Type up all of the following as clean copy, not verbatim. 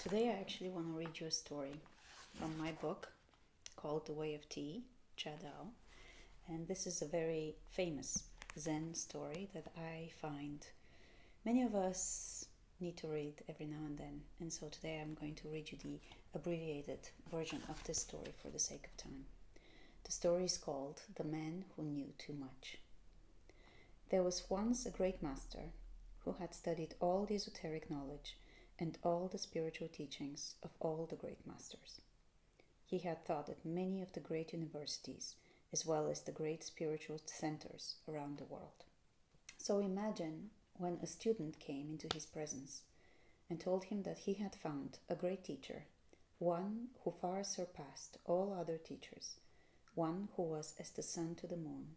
Today I actually want to read you a story from my book called The Way of Tea, Cha Dao. And this is a very famous Zen story that I find many of us need to read every now and then. And so today I'm going to read you the abbreviated version of this story for the sake of time. The story is called The Man Who Knew Too Much. There was once a great master who had studied all the esoteric knowledge and all the spiritual teachings of all the great masters. He had taught at many of the great universities, as well as the great spiritual centers around the world. So imagine when a student came into his presence and told him that he had found a great teacher, one who far surpassed all other teachers, one who was as the sun to the moon,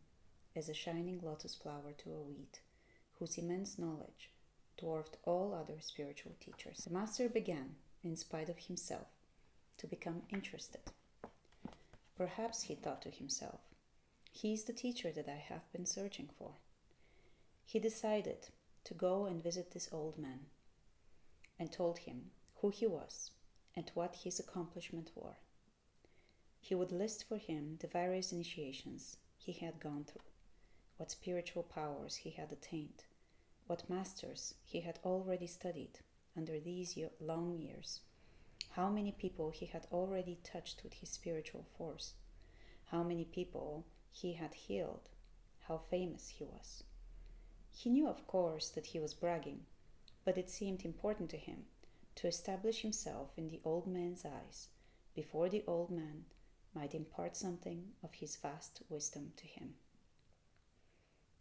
as a shining lotus flower to a weed, whose immense knowledge dwarfed all other spiritual teachers. The master began, in spite of himself, to become interested. Perhaps, he thought to himself, he is the teacher that I have been searching for. He decided to go and visit this old man and told him who he was and what his accomplishments were. He would list for him the various initiations he had gone through, what spiritual powers he had attained, what masters he had already studied under these long years, how many people he had already touched with his spiritual force, how many people he had healed, how famous he was. He knew, of course, that he was bragging, but it seemed important to him to establish himself in the old man's eyes before the old man might impart something of his vast wisdom to him.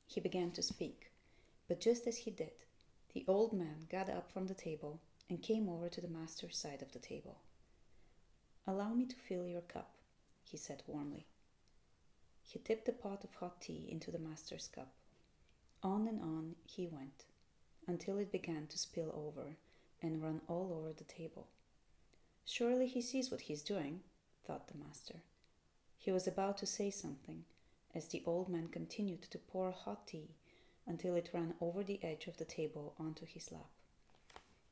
He began to speak, but just as he did, the old man got up from the table and came over to the master's side of the table. "Allow me to fill your cup," he said warmly. He tipped the pot of hot tea into the master's cup. On and on he went, until it began to spill over and run all over the table. "Surely he sees what he's doing," thought the master. He was about to say something, as the old man continued to pour hot tea until it ran over the edge of the table onto his lap.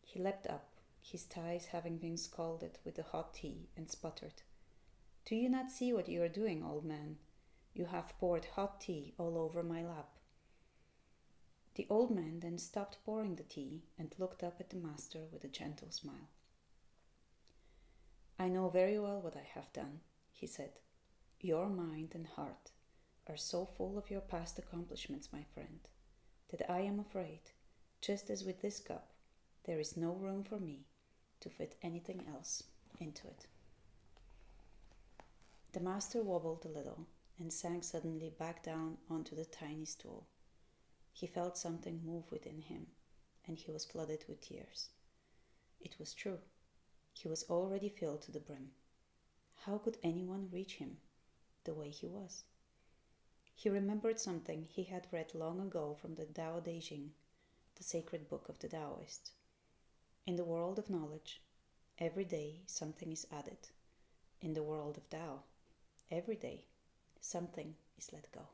He leapt up, his thighs having been scalded with the hot tea, and sputtered, "Do you not see what you are doing, old man? You have poured hot tea all over my lap." The old man then stopped pouring the tea and looked up at the master with a gentle smile. "I know very well what I have done," he said. "Your mind and heart are so full of your past accomplishments, my friend, that I am afraid, just as with this cup, there is no room for me to fit anything else into it." The master wobbled a little and sank suddenly back down onto the tiny stool. He felt something move within him, and he was flooded with tears. It was true. He was already filled to the brim. How could anyone reach him the way he was? He remembered something he had read long ago from the Tao Te Ching, the sacred book of the Taoists. In the world of knowledge, every day something is added. In the world of Tao, every day something is let go.